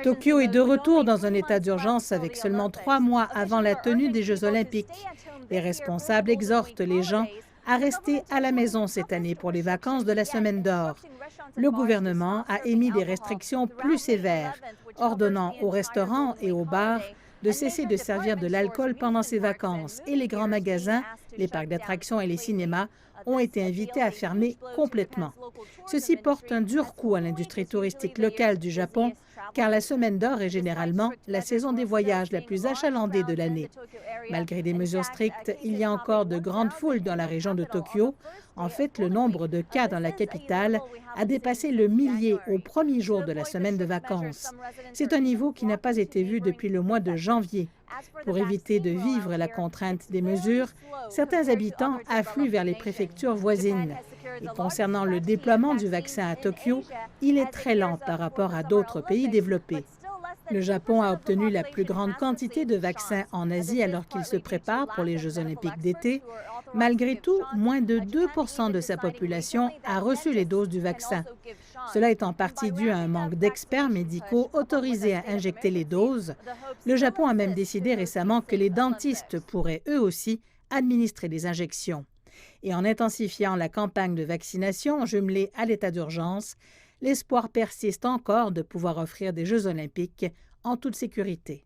Tokyo est de retour dans un état d'urgence avec seulement 3 mois avant la tenue des Jeux olympiques. Les responsables exhortent les gens à rester à la maison cette année pour les vacances de la Semaine d'or. Le gouvernement a émis des restrictions plus sévères, ordonnant aux restaurants et aux bars de cesser de servir de l'alcool pendant ces vacances, et les grands magasins, les parcs d'attractions et les cinémas ont été invités à fermer complètement. Ceci porte un dur coup à l'industrie touristique locale du Japon, car la Semaine d'or est généralement la saison des voyages la plus achalandée de l'année. Malgré des mesures strictes, il y a encore de grandes foules dans la région de Tokyo. En fait, le nombre de cas dans la capitale a dépassé le millier au premier jour de la semaine de vacances. C'est un niveau qui n'a pas été vu depuis le mois de janvier. Pour éviter de vivre la contrainte des mesures, certains habitants affluent vers les préfectures voisines. Et concernant le déploiement du vaccin à Tokyo, il est très lent par rapport à d'autres pays développés. Le Japon a obtenu la plus grande quantité de vaccins en Asie alors qu'il se prépare pour les Jeux olympiques d'été. Malgré tout, moins de 2% de sa population a reçu les doses du vaccin. Cela est en partie dû à un manque d'experts médicaux autorisés à injecter les doses. Le Japon a même décidé récemment que les dentistes pourraient eux aussi administrer des injections. Et en intensifiant la campagne de vaccination jumelée à l'état d'urgence, l'espoir persiste encore de pouvoir offrir des Jeux olympiques en toute sécurité.